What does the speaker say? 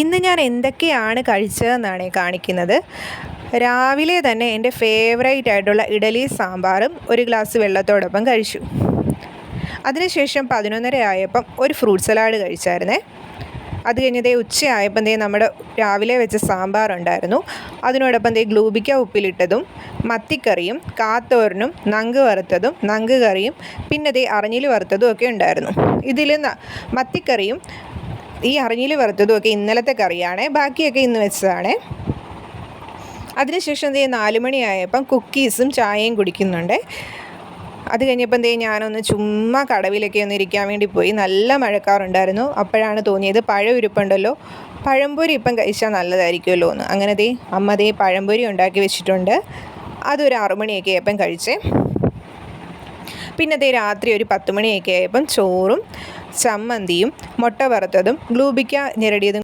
ഇന്ന് ഞാൻ എന്തൊക്കെയാണ് കഴിച്ചതെന്നാണ് കാണിക്കുന്നത്. രാവിലെ തന്നെ എൻ്റെ ഫേവറേറ്റ് ആയിട്ടുള്ള ഇഡലി സാമ്പാറും ഒരു ഗ്ലാസ് വെള്ളത്തോടൊപ്പം കഴിച്ചു. അതിനുശേഷം 11:30 ആയപ്പം ഒരു ഫ്രൂട്ട് സലാഡ് കഴിച്ചായിരുന്നേ. അത് കഴിഞ്ഞ് ഉച്ചയായപ്പം നമ്മുടെ രാവിലെ വെച്ച സാമ്പാറുണ്ടായിരുന്നു. അതിനോടൊപ്പം ഗ്ലൂബിക്ക ഉപ്പിലിട്ടതും മത്തിക്കറിയും കാത്തോരനും നങ്ക് വറുത്തതും നങ്ക് കറിയും പിന്നെ അറിഞ്ഞിൽ വറുത്തതും ഒക്കെ ഉണ്ടായിരുന്നു. ഇതിൽ മത്തിക്കറിയും ഈ അറിഞ്ഞിൽ വറുത്തതും ഒക്കെ ഇന്നലത്തെ കറിയാണ്, ബാക്കിയൊക്കെ ഇന്ന് വെച്ചതാണ്. അതിനുശേഷം 4 മണിയായപ്പം കുക്കീസും ചായയും കുടിക്കുന്നുണ്ട്. അത് കഴിഞ്ഞപ്പം ഞാനൊന്ന് ചുമ്മാ കടവിലൊക്കെ ഒന്ന് ഇരിക്കാൻ വേണ്ടി പോയി. നല്ല മഴക്കാറുണ്ടായിരുന്നു. അപ്പോഴാണ് തോന്നിയത് പഴം ഇരിപ്പുണ്ടല്ലോ, പഴംപൊരി ഇപ്പം കഴിച്ചാൽ നല്ലതായിരിക്കുമല്ലോ എന്ന്. അങ്ങനെ അമ്മ പഴംപൊരി ഉണ്ടാക്കി വെച്ചിട്ടുണ്ട്. അതൊരു 6 മണിയൊക്കെ ആയപ്പം കഴിച്ചേ. പിന്നെ രാത്രി ഒരു 10 മണിയൊക്കെ ആയപ്പം ചോറും ചമ്മന്തിയും മുട്ട വറുത്തതും ഗ്ലൂബിക്ക ഞെരടിയതും